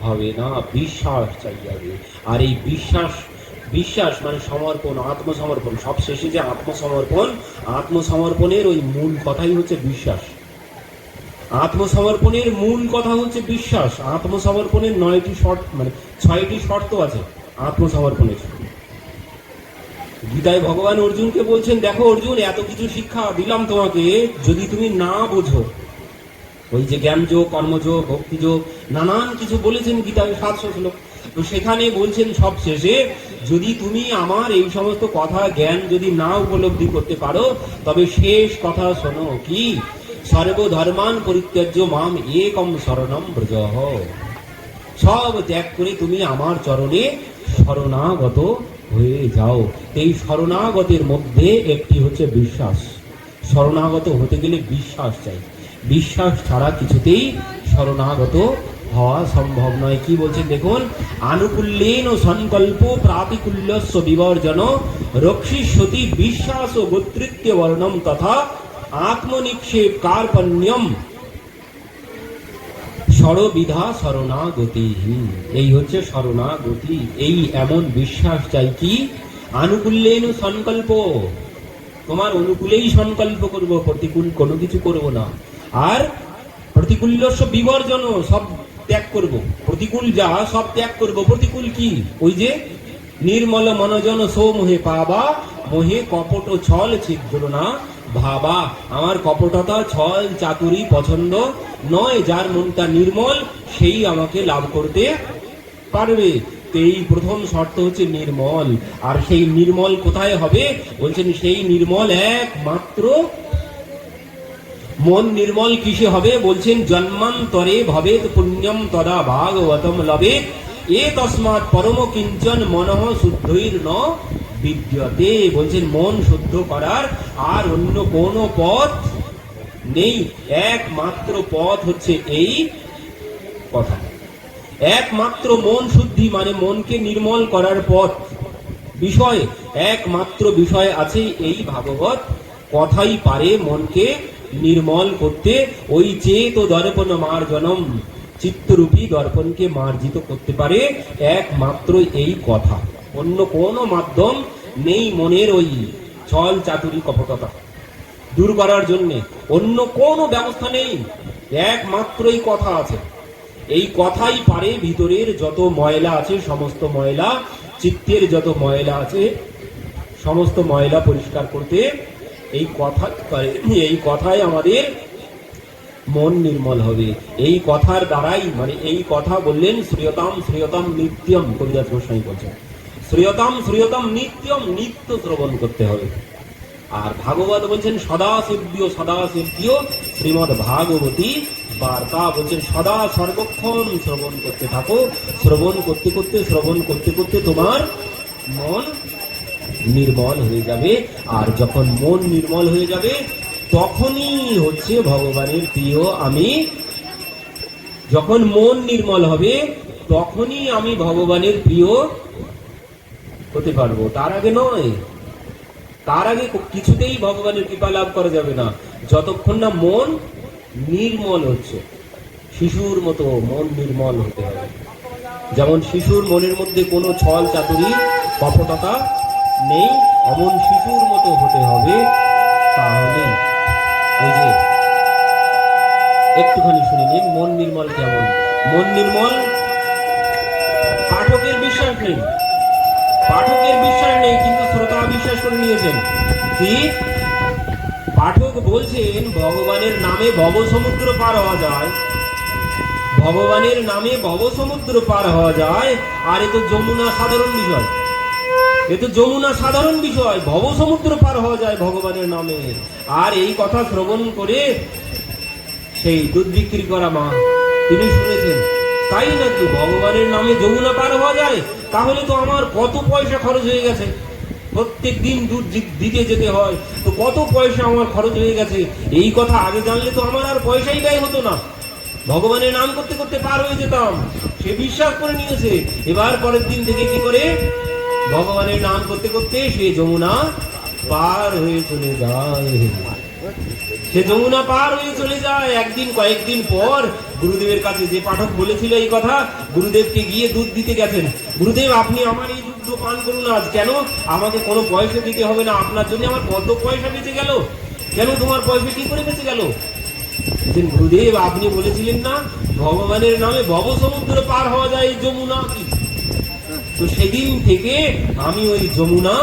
হবে না, বিশ্বাস চাই আগে। আর এই বিশ্বাস, বিশ্বাস মানে সমর্পণ, আত্মসমর্পণ। সব শেষে যে আত্মসমর্পণ, আত্মসমর্পণের ওই মূল কথাই হচ্ছে বিশ্বাস। আত্মসমর্পণের মূল কথা হচ্ছে বিশ্বাস। আত্মসমর্পণের 9টি শর্ত, মানে 6টি শর্ত আছে আত্মসমর্পণের। গীতায় ভগবান অর্জুনকে বলছেন, দেখো অর্জুন, এত কিছু শিক্ষা দিলাম তোমাকে, যদি তুমি না বোঝো, ওই যে জ্ঞানযোগ, কর্মযোগ, ভক্তিযোগ, নানান কিছু বলেছেন গীতায় 700 শ্লোক, তো সেখানে বলছেন সব শেষে, যদি তুমি আমার এই সমস্ত কথা জ্ঞান যদি না উপলব্ধি করতে পারো, তবে শেষ কথা শোনো, কি? সর্বধর্মান পরিত্যাজ্য মাম একম শরণম ব্রজহ। সব ত্যাগ করে তুমি আমার চরণে শরণাগত হয়ে যাও। এই শরণাগতের মধ্যে একটি হচ্ছে বিশ্বাস। শরণাগত হতে গেলে বিশ্বাস চাই। বিশ্বাস ছাড়া কিছুতেই শরণাগত হওয়া সম্ভব নয়। কি বলছেন দেখুন, আনুকূল্যেন সংকল্প প্রাতিকূল্যস্য বিবর্জন রক্ষিষ্যতি বিশ্বাস ও গোত্রিত্য বর্ণম তথা আত্মনিক্ষেপ কার্পণ্যম সরবিধা শরণাগতি। এই হচ্ছে শরণাগতি। এই এমন বিশ্বাস চাই কি, আনুকূল্যেন সংকল্প, তোমার অনুকূলেই সংকল্প করব, প্রতিকূল কোনো কিছু করব না। আর প্রতিকূল্যস্য বিবর্জন, সব ত্যাগ করব, প্রতিকূল যা সব ত্যাগ করব। প্রতিকূল কি? ওই যে নির্মল মনজন সো মোহে পাবা, মোহে কপট ছল ছিদ্র না ভাবা। আমার কপটতা, ছল, চাতুরি পছন্দ নয়। যার মনটা নির্মল, সেই আমাকে লাভ করতে পারবে। এই প্রথম শর্ত হচ্ছে নির্মল। আর সেই নির্মল কোথায় হবে? বলছেন সেই নির্মল একমাত্র মন নির্মল কিসে হবে? বলছেন জন্মান্তরে ভবেত পুণ্যম তদা ভাগবতম লবেত এ তস্মাৎ পরম কিঞ্চন মনঃ শুদ্ধৈর ন বিদ্যতে। বলছেন মন শুদ্ধ করার আর অন্য কোন পথ নেই, একমাত্র পথ হচ্ছে এই কথা। একমাত্র মন শুদ্ধি মানে মনকে নির্মল করার পথ, বিষয়, একমাত্র বিষয় আছে এই ভাগবত কথাই পারে মনকে নির্মল করতে। ওই চেত দর্পণ মার্জনম, চিত্তরূপী দর্পণকে মার্জিত করতে পারে একমাত্র এই কথা। অন্য কোন মাধ্যম নেই মনের ওই ছল চাতুরি কপটতা দূর করার জন্য, অন্য কোনো ব্যবস্থা নেই, একমাত্রই কথা আছে। এই কথাই পারে ভিতরের যত ময়লা আছে, সমস্ত ময়লা, চিত্তের যত ময়লা আছে, সমস্ত ময়লা পরিষ্কার করতে এই কথা পারে। এই কথাই আমাদের মন নির্মল হবে। এই কথার দ্বারাই, মানে এই কথা বললেন শ্রীয়তাম শ্রীয়তাম নিত্যম, কবিরাজ গোস্বামী বলছেন শ্রীয়তাম শ্রীয়তাম নিত্যম, নিত্য শ্রবণ করতে হবে। আর ভাগবত বলছেন সদা সেব্য শ্রীমদ ভাগবতী বার্তা। বলছেন সদা সর্বক্ষণ শ্রবণ করতে থাকো। শ্রবণ করতে করতে, শ্রবণ করতে করতে তোমার মন নির্মল হয়ে যাবে। আর যখন মন নির্মল হয়ে যাবে, তখনই হচ্ছে ভগবানের প্রিয় আমি। যখন মন নির্মল হবে, তখনই আমি ভগবানের প্রিয় হতে পারবো, তার আগে নয়। তার আগে কিছুতেই ভগবানের কৃপা লাভ করা যাবে না, যতক্ষণ না মন নির্মল হচ্ছে। শিশুর মতো মন নির্মল হতে হবে। যেমন শিশুর মনের মধ্যে কোনো ছল চাতুরি কপটতা নেই, অমন শিশুর মতো হতে হবে। তাহলে ওই যে একটুখানি শুনে নিন মন নির্মল কেমন। মন নির্মল, পাঠকের বিশ্বাস নেই, পাঠকের বিশ্বাস নেই, কিন্তু শ্রোতা বিশ্বাস করে নিয়েছেন। কি? পাঠক বলছেন ভগবানের নামে ভব সমুদ্র পার হওয়া যায়, ভগবানের নামে ভব সমুদ্র পার হওয়া যায়। আর এ তো যমুনা সাধারণ বিষয়, এ তো যমুনা সাধারণ বিষয়, ভব সমুদ্র পার হওয়া যায় ভগবানের নামে। আর এই কথা শ্রবণ করে সেই দুধ বিক্রি করা মা, তিনি শুনেছেন তাই নাকি ভগবানের নামে যমুনা পার হওয়া যায়? তাহলে তো আমার কত পয়সা খরচ হয়ে গেছে, প্রত্যেক দিন দুধ দিতে যেতে হয়, তো কত পয়সা আমার খরচ হয়ে গেছে। এই কথা আগে জানলে তো আমার আর পয়সাই ব্যয় হতো না, ভগবানের নাম করতে করতে পার হয়ে যেতাম। সে বিশ্বাস করে নিয়েছে। এবার পরের দিন থেকে কি করে? ভগবানের নাম করতে করতে সে যমুনা পার হয়ে চলে যায়। সে যমুনা পার হয়ে চলে যায়। একদিন কয়েকদিন পর গুরুদেবের কাছে যে পাঠক বলেছিল এই কথা, গুরুদেবকে গিয়ে দুধ দিতে গেছেন। গুরুদেব, আপনি আমার এই দুধ পান করুন আজ। কেন? আমাকে কোনো পয়সা দিতে হবে না, আপনার জন্য আমার কত পয়সা বেঁচে গেল। কেন? তোমার পয়সা কি করে বেঁচে গেল? গুরুদেব, আপনি বলেছিলেন না ভগবানের নামে ভব সমুদ্র পার হওয়া যায় যমুনা কি। তো সেদিন থেকে আমি ওই যমুনা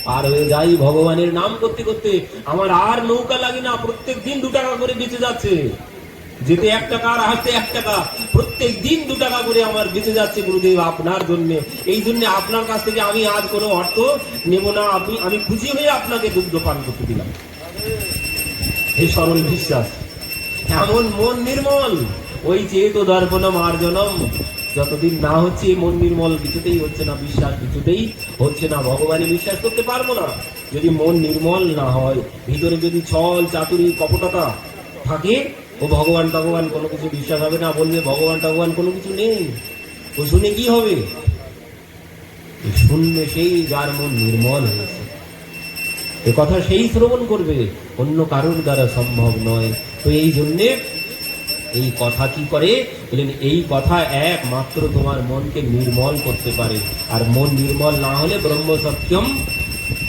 পার হয়ে যাই ভগবানের নাম করতে করতে। আমার আর নৌকা লাগে না, প্রত্যেক দিন 2 টাকা করে বেঁচে যাচ্ছে। যেতে 1 টাকা আর আসতে 1 টাকা, প্রত্যেক দিন 2 টাকা করে আমার বেঁচে যাচ্ছে গুরুদেব আপনার জন্য। এই জন্য আপনার কাছ থেকে আমি আজ কোনো অর্থ নেব না। আমি খুশি হয়ে আপনাকে দুগ্ধ পান করতে দিলাম। এই সরল বিশ্বাস, এমন মন নির্মল। ওই চেত দর্পণ মার্জনম, যতদিন না হচ্ছে মন নির্মল, কিছুতেই হচ্ছে না, বিশ্বাস কিছুতেই হচ্ছে না। ভগবানে বিশ্বাস করতে পারবো না যদি মন নির্মল না হয়। ভিতরে যদি ছল চাতুরি কপটতা থাকে, ও ভগবান ভগবান কোনো কিছু বিশ্বাস হবে না। বলবে ভগবান ভগবান কোনো কিছু নেই, ও শুনে কি হবে? শুনবে সেই যার মন নির্মল হয়েছে। এ কথা সেই শ্রবণ করবে, অন্য কারোর দ্বারা সম্ভব নয়। তো এই জন্যে এই কথা কি করে বলেন, এই কথা একমাত্র তোমার মনকে নির্মল করতে পারে। আর মন নির্মল না হলে ব্রহ্ম সত্যম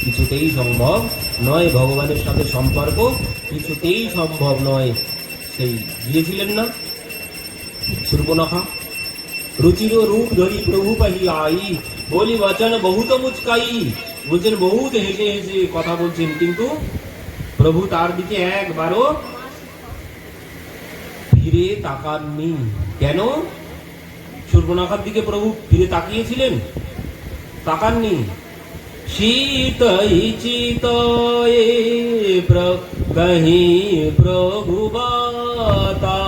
কিছুতেই সম্ভব নয়। ভগবানের সাথে সম্পর্ক কিছুতেই সম্ভব নয়। সেই গিয়েছিলেন না শূর্পণখা, রুচির রূপ ধরি প্রভু পাহি আই, বলি বচন বহুত মুচকাই। বলছেন বহুত হেসে হেসে কথা বলছেন, কিন্তু প্রভু তার দিকে একবারও ফিরে তাকাননি। কেন? শূর্পণখার দিকে প্রভু ফিরে তাকিয়েছিলেন? তাকাননি। শীতই চিতয়ে কহি প্রভু বাতা,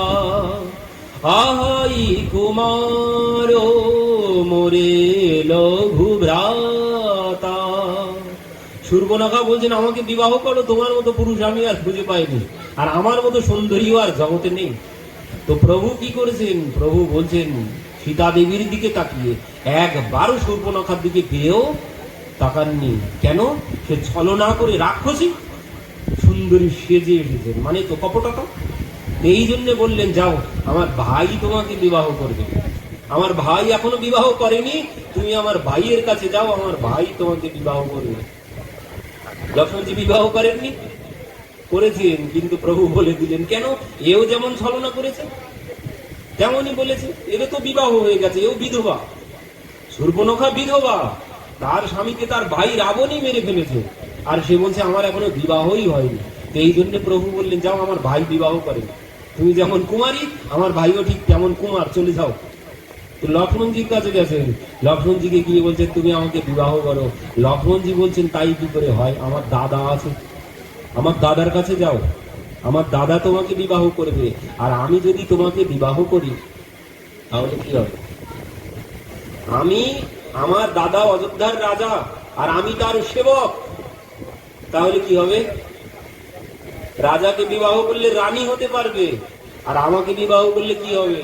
আহাই কুমার মোরে লঘু ভ্রাতা। শূর্পণখা বলছেন আমাকে বিবাহ করো, তোমার মতো পুরুষ আমি আর খুঁজে পাইনি, আর আমার মতো সুন্দরীও আর জগতে নেই। তো প্রভু কি করেছেন? প্রভু বলছেন সীতা দেবীর দিকে তাকিয়ে একবারও শূর্পণখার দিকে ফিরেও তাকাননি। কেন? সে ছলনা করে রাক্ষসী সুন্দরী সেজে এসেছেন, মানে তো কপটতা। এই জন্য বললেন যাও, আমার ভাই তোমাকে বিবাহ করবে। আমার ভাই এখনো বিবাহ করেনি, তুমি আমার ভাইয়ের কাছে যাও, আমার ভাই তোমাকে বিবাহ করবে। লক্ষ্মণজি বিবাহ করেননি? করেছেন, কিন্তু প্রভু বলে দিলেন কেন? এও যেমন ছলনা করেছে তেমনই বলেছে, এরও তো বিবাহ হয়ে গেছে, এও বিধবা। শূর্পণখা বিধবা, তার স্বামীকে তার ভাই রাবণই মেরে ফেলেছে, আর সে বলছে আমার এখনো বিবাহই হয়নি। তো এই জন্য প্রভু বললেন যাও, আমার ভাই বিবাহ করেন। তুমি যেমন কুমারী, আমার ভাইও ঠিক তেমন কুমার, চলে যাও। তো লক্ষ্মণজির কাছে গেছেন, লক্ষ্মণজিকে গিয়ে বলছেন তুমি আমাকে বিবাহ করো। লক্ষ্মণজি বলছেন তাই কি করে হয়? আমার দাদা আছে, আমার দাদার কাছে যাও, আমার দাদা তোমাকে বিবাহ করবে। আর আমি যদি তোমাকে বিবাহ করি তাহলে কি হবে? আমার দাদা অযোধ্যার রাজা আর আমি তার সেবক, তাহলে কি হবে? রাজাকে বিবাহ করলে রানী হতে পারবে, আর আমাকে বিবাহ করলে কি হবে?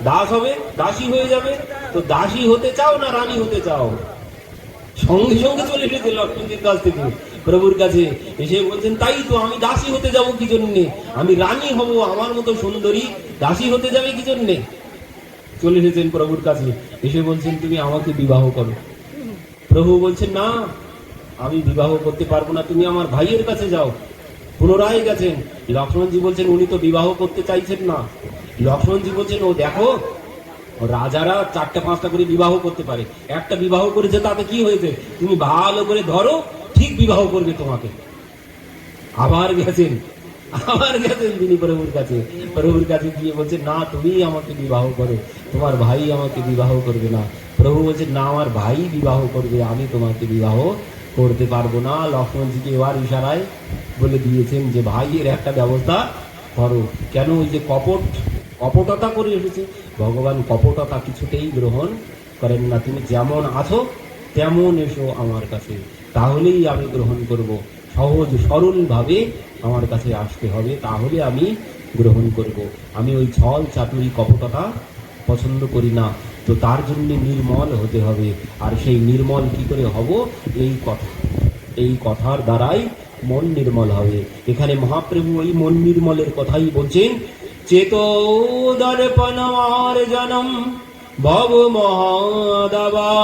দাস হবে, দাসী হয়ে যাবে। তো দাসী হতে চাও না রানী হতে চাও? সঙ্গে সঙ্গে চলে এসেছে লক্ষ্মণজির কাছ থেকে প্রভুর কাছে, এসে বলছেন তাই তো, আমি দাসী হতে যাব কি জন্যে? আমি রানী হব, আমার মতো সুন্দরী দাসী হতে যাবে কি জন্যে? চলে এসেছেন প্রভুর কাছে, এসে বলছেন তুমি আমাকে বিবাহ করো। প্রভু বলছেন না, আমি বিবাহ করতে পারবো না, তুমি আমার ভাইয়ের কাছে যাও। পুনরায় গেছেন, লক্ষ্মণজি বলছেন উনি তো বিবাহ করতে চাইছেন না। লক্ষ্মণজি বলছেন ও দেখো, রাজারা 4টা-5টা করে বিবাহ করতে পারে, একটা বিবাহ করেছে তাতে কি হয়েছে? তুমি ভালো করে ধরো, ঠিক বিবাহ করবে তোমাকে। আবার গেছেন তিনি প্রভুর কাছে। প্রভুর কাছে গিয়ে বলছে না, তুমি আমাকে বিবাহ করো, তোমার ভাই আমাকে বিবাহ করবে না। প্রভু বলছে না, আমার ভাই বিবাহ করবে, আমি তোমাকে বিবাহ করতে পারবো না। লক্ষ্মণজিকে এবার ইশারায় বলে দিয়েছেন যে ভাইয়ের একটা ব্যবস্থা করো। কেন? ওই যে কপটতা করে এসেছে, ভগবান কপটতা কিছুতেই গ্রহণ করেন না। তুমি যেমন আছো তেমন এসো আমার কাছে, তাহলেই আমি গ্রহণ করব। সহজ সরল ভাবে আমার কাছে আসতে হবে, তাহলে আমি গ্রহণ করব। আমি ওই ছল চাতুরি কপটতা পছন্দ করি না। তো তার জন্য নির্মল হতে হবে। আর সেই নির্মল কি করে হব? এই কথার দ্বারাই মন নির্মল হবে। এখানে মহাপ্রভু ওই মন নির্মলের কথাই বলছেন, চেতো দর্পণমার্জনম ভব মহাদাবাগ্নি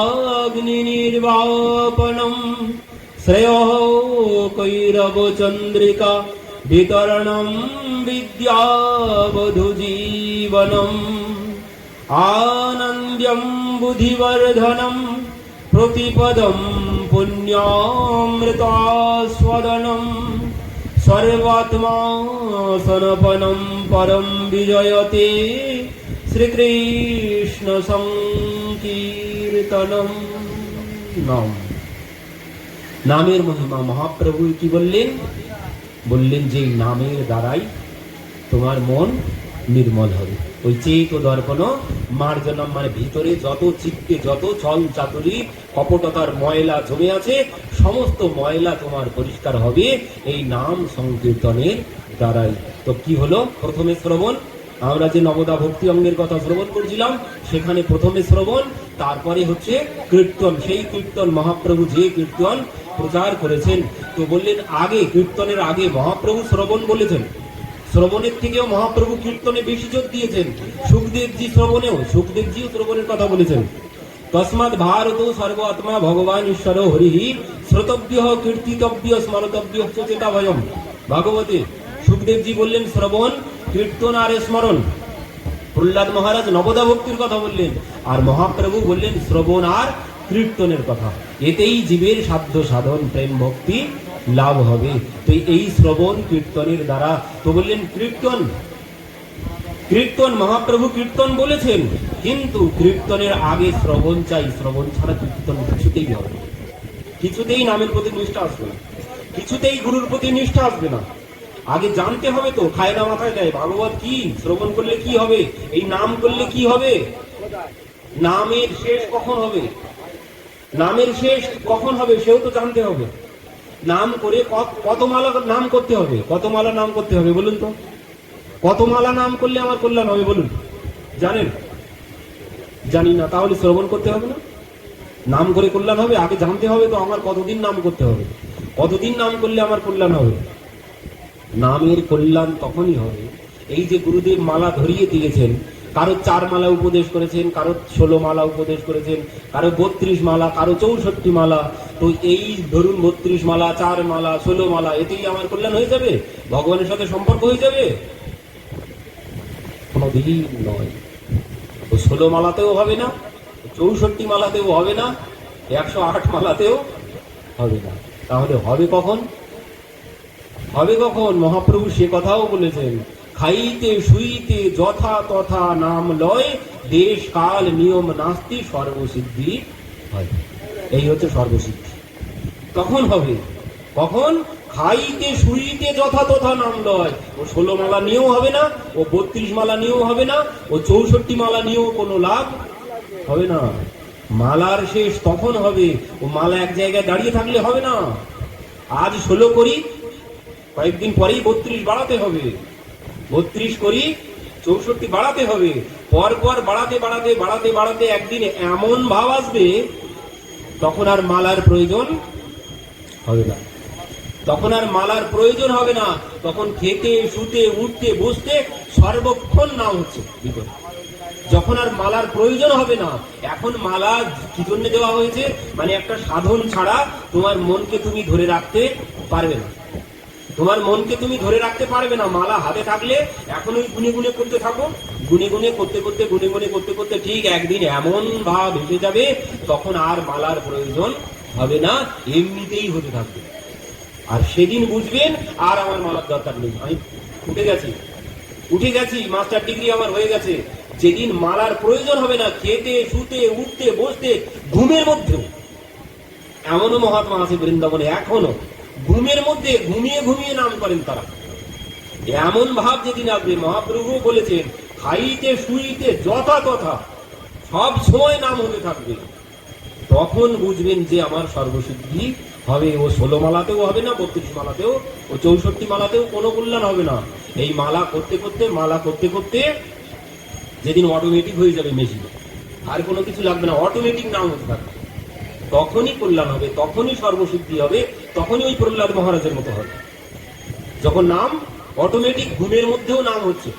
নির্বাপনম শ্রেয়ঃ কৈরব চন্দ্রিকা বিতরণম বিদ্যাবধূ জীবনম আনন্দ্যম বুদ্ধিবর্ধনম প্রতিপদম পুণ্যামৃতাস্বাদনম সর্বাত্মা সনপনম পরম বিজয়তে শ্রীকৃষ্ণ সংকীর্তনম। নাম, নামের মহিমা মহাপ্রভু কি বললেন? বললেন যে নামের দ্বারাই তোমার মন নির্মল হবে। ওই চেত দর্পণ মার্জনম মানে ভিতরে যত চিত্তে যত ছল চাতুরি কপটতার ময়লা জমে আছে সমস্ত ময়লা তোমার পরিষ্কার হবে এই নাম সংকীর্তনের দ্বারাই। তো কি হলো? প্রথমে শ্রবণ, আমরা যে নবদা ভক্তি অঙ্গের কথা শ্রবণ করছিলাম সেখানে প্রথমে শ্রবণ, তারপরে হচ্ছে কীর্তন। সেই কীর্তন মহাপ্রভু যে কীর্তন প্রচার করেছেন, তো বললেন আগে কীর্তনের আগে মহাপ্রভু শ্রবণ বলেছেন, শ্রবণের থেকেও মহাপ্রভু কীর্তনে বেশি জোর দিয়েছেন। সুখদেবজি সুখদেবজিও শ্রবণের কথা বলেছেন। তস্মাৎ ভারত সর্বাত্মা ভগবান ঈশ্বর হরি শ্রোতব্য কীর্তিতব্য স্মরতব্য চেতা ভয়ম। ভাগবতে সুখদেবজি বললেন শ্রবণ, কীর্তন আর স্মরণ। প্রহ্লাদ মহারাজ নবদা ভক্তির কথা বললেন, আর মহাপ্রভু বললেন শ্রবণ আর কীর্তনের কথা। এতেই জীবের সাধ্য সাধন প্রেম ভক্তি লাভ হবে। তো এই শ্রবণ কীর্তনের দ্বারা, তো বললেন কীর্তন, কীর্তন মহাপ্রভু কীর্তন বলেছেন, কিন্তু কীর্তনের আগে শ্রবণ চাই। শ্রবণ ছাড়া কীর্তন কিছুতেই হবে না, কিছুতেই নামের প্রতি নিষ্ঠা আসবে না, কিছুতেই গুরুর প্রতি নিষ্ঠা আসবে না। আগে জানতে হবে তো, খায় না মাথায় দেয় ভাগবত কি, শ্রবণ করলে কি হবে, এই নাম করলে কি হবে, নামের শেষ কখন হবে, নামের শেষ কখন হবে সেও তো জানতে হবে। নাম করে কত মালা নাম করতে হবে, কত মালা নাম করতে হবে বলুন তো, কত মালা নাম করলে আমার কল্যাণ হবে বলুন? জানেন? জানি না, তাহলে শ্রবণ করতে হবে না? নাম করে কল্যাণ হবে? আগে জানতে হবে তো আমার কতদিন নাম করতে হবে, কতদিন নাম করলে আমার কল্যাণ হবে। নামের কল্যাণ তখনই হবে, এই যে গুরুদেব মালা ধরিয়ে দিয়েছেন, কারো 4 মালা উপদেশ করেছেন, কারো 16 মালা উপদেশ করেছেন, কারো 32 মালা, কারো 64 মালা। তো এই ধরুন 32 মালা, 4 মালা, 16 মালা, এতেই আমার কল্যাণ হয়ে যাবে, ভগবানের সাথে সম্পর্ক হয়ে যাবে? কোনদিন নয়। ও 16 মালাতেও হবে না, 64 মালাতেও হবে না, 108 মালাতেও হবে না। তাহলে হবে কখন? হবে কখন? মহাপ্রভু সে কথাও বলেছেন, খাইতে শুইতে যথা তথা নাম লয়, দেশ কাল নিয়ম নাস্তি সর্বসিদ্ধি হয়। এই হচ্ছে সর্বসিদ্ধি। তখন হবে কখন? খাইতে শুইতে যথা তথা নাম লয়। ও 16 মালা নিয়েও হবে না, ও 32 মালা নিয়েও হবে না, ও 64 মালা নিয়েও কোনো লাভ হবে না। মালার শেষ তখন হবে, ও মালা এক জায়গায় দাঁড়িয়ে থাকলে হবে না। আজ 16 করি, কয়েকদিন পরেই 32 বাড়াতে হবে, 32 করি 64 বাড়াতে হবে, পরপর বাড়াতে বাড়াতে বাড়াতে বাড়াতে একদিন এমন ভাব আসবে তখন আর মালার প্রয়োজন হবে না, তখন আর মালার প্রয়োজন হবে না। তখন খেতে শুতে উঠতে বসতে সর্বক্ষণ নাম হচ্ছে ভিতরে। যখন আর মালার প্রয়োজন হবে না, এখন মালা কি জন্য দেওয়া হয়েছে, মানে একটা সাধন ছাড়া তোমার মনকে তুমি ধরে রাখতে পারবে না, তোমার মনকে তুমি ধরে রাখতে পারবে না। মালা হাতে থাকলে এখন ওই গুনে গুনে করতে থাকো, গুনে গুনে করতে করতে গুনে গুনে করতে করতে ঠিক একদিন এমন ভাব এসে যাবে তখন আর মালার প্রয়োজন হবে না, এমনিতেই হতে থাকবে। আর সেদিন বুঝবেন আর আমার মালার দরকার নেই, আমি উঠে গেছি, মাস্টার ডিগ্রি আমার হয়ে গেছে। যেদিন মালার প্রয়োজন হবে না, খেতে শুতে উঠতে বসতে ঘুমের মধ্যেও, এমনও মহাত্মা আছে বৃন্দাবনে এখনো ঘুমের মধ্যে ঘুমিয়ে ঘুমিয়ে নাম করেন তারা। এমন ভাব যেদিন আসবে, মহাপ্রভু বলেছেন খাইতে শুইতে যথা তথা সব সময় নাম হতে থাকবে, তখন বুঝবেন যে আমার সর্বসিদ্ধি হবে। ও 16 মালাতেও হবে না, 32 মালাতেও, ও 64 মালাতেও কোনো কল্যাণ হবে না। এই মালা করতে করতে যেদিন অটোমেটিক হয়ে যাবে মেশিন, আর কোনো কিছু লাগবে না, অটোমেটিক নাম হতে থাকবে, তখনই কল্যাণ হবে, তখনই সর্বসিদ্ধি হবে, তখনই ওই প্রহ্লাদ মহারাজের মতো হবে। যখন নাম অটোমেটিক ঘুমের মধ্যেও নাম হচ্ছে,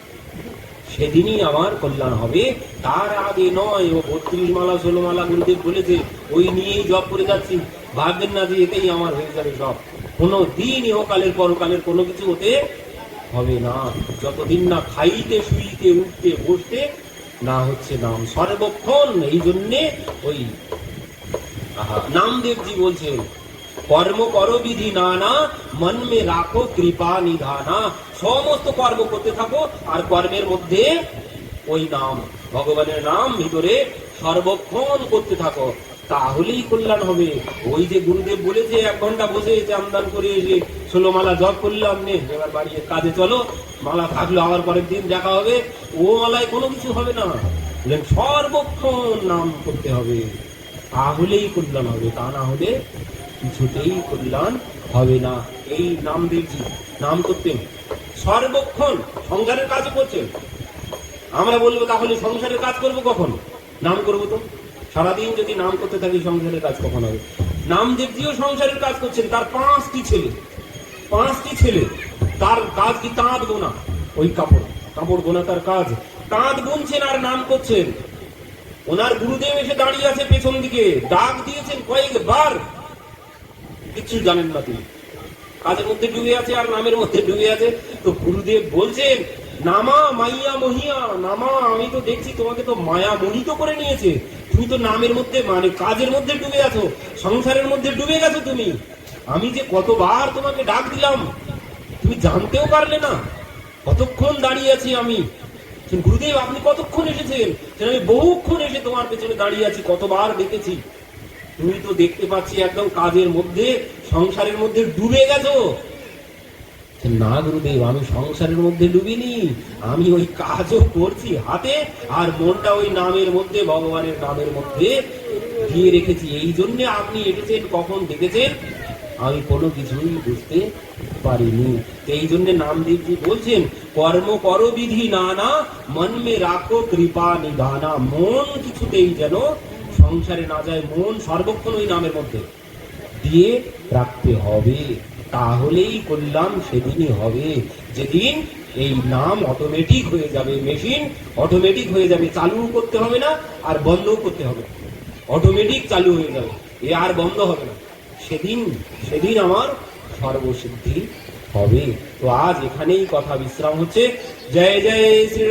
সেদিনই আমার কল্যাণ হবে, তার আগে নয়। ও 32 মালা 16 মালা গুরুদেব বলেছে, ওই নিয়েই জপ করে যাচ্ছি, ভাববেন না যে এতেই আমার হয়ে যাবে সব। কোনো দিন ইহকালের পরকালের কোনো কিছু হতে হবে না, যতদিন না খাইতে শুইতে উঠতে বসতে না হচ্ছে নাম সর্বক্ষণ। এই জন্যে ওই নামদেবজি বলছেন, কর্ম করো বিধি নানা, মন মে রাখো কৃপা নিধানা। সমস্ত কর্ম করতে থাকো, আর কর্মের মধ্যে ওই নাম, ভগবানের নাম ভিতরে সর্বক্ষণ করতে থাকো, তাহলেই কল্যাণ হবে। ওই যে গুরুদেব বলেছে 1 ঘন্টা বসে চামদান করে এসে 16 মালা জপ করলাম, নে এবার বাড়ি কাজে চলো, মালা থাকলো আবার পরের দিন দেখা হবে, ও মালায় কোনো কিছু হবে না। সর্বক্ষণ নাম করতে হবে, তাহলেই কল্যাণ হবে, তা না হলে কিছুতেই কল্যাণ হবে না। এই নামদেবজি নাম করতেন সর্বক্ষণ, সংসারের কাজ করছেন। আমরা বলবো তাহলে সংসারের কাজ করবো কখন? নাম করবো তো। সারাদিন যদি নাম করতে থাকি সংসারের কাজ কখন হবে? নামদেবজিও সংসারের কাজ করছেন, তার 5টি ছেলে। তার কাজ কি? তাঁত বোনা, ওই কাপড় বোনা তার কাজ। তাঁত বুনছেন আর নাম করছেন। ওনার গুরুদেব এসে দাঁড়িয়ে আছে পেছন দিকে, ডাক দিয়েছেন কয়েকবার, কিছু জানেন না তিনি, কাজের মধ্যে ডুবে আছে আর নামের মধ্যে ডুবে আছে। তো গুরুদেব বলছেন, নামা মাইয়া মহিয়া, নামা আমি তো দেখছি তোমাকে তো মায়া মোহিত করে নিয়েছে, তুমি তো নামের মধ্যে মানে কাজের মধ্যে ডুবে আছো, সংসারের মধ্যে ডুবে গেছো তুমি। আমি যে কতবার তোমাকে ডাক দিলাম, তুমি জানতেও পারলে না, কতক্ষণ দাঁড়িয়ে আছি আমি। গুরুদেব আপনি কতক্ষণ এসেছেন? আমি বহুক্ষণ এসে তোমার পেছনে দাঁড়িয়ে আছি, কতবার দেখেছি, তুমি তো দেখতে পাচ্ছি একদম কাজের মধ্যে সংসারের মধ্যে ডুবে গেছো। না গুরুদেব, আমি সংসারের মধ্যে ডুবিনি, আমি ওই কাজও করছি হাতে, আর মনটা ওই নামের মধ্যে, ভগবানের নামের মধ্যে দিয়ে রেখেছি। এই জন্য আপনি এসেছেন, কখন দেখেছেন আমি কোনো কিছুই বুঝতে পারিনি। এই জন্য নামদেবজি বলছেন, কর্ম করো বিধি নানা, মন মে রাখো কৃপা নিধানা। মন কিছুতেই যেন সংসারে না যায়, মন সর্বক্ষণ ওই নামের মধ্যে দিয়ে রাখতে হবে, তাহলেই কল্যাণ সেদিনই হবে, যেদিন এই নাম অটোমেটিক হয়ে যাবে, মেশিন অটোমেটিক হয়ে যাবে, চালু করতে হবে না আর বন্ধও করতে হবে, অটোমেটিক চালু হয়ে যাবে, এ আর বন্ধ হবে না। সেদিন আমার সর্বসিদ্ধি হবে। তো আজ এখানেই কথা বিশ্রাম হচ্ছে। জয় জয় শ্রী।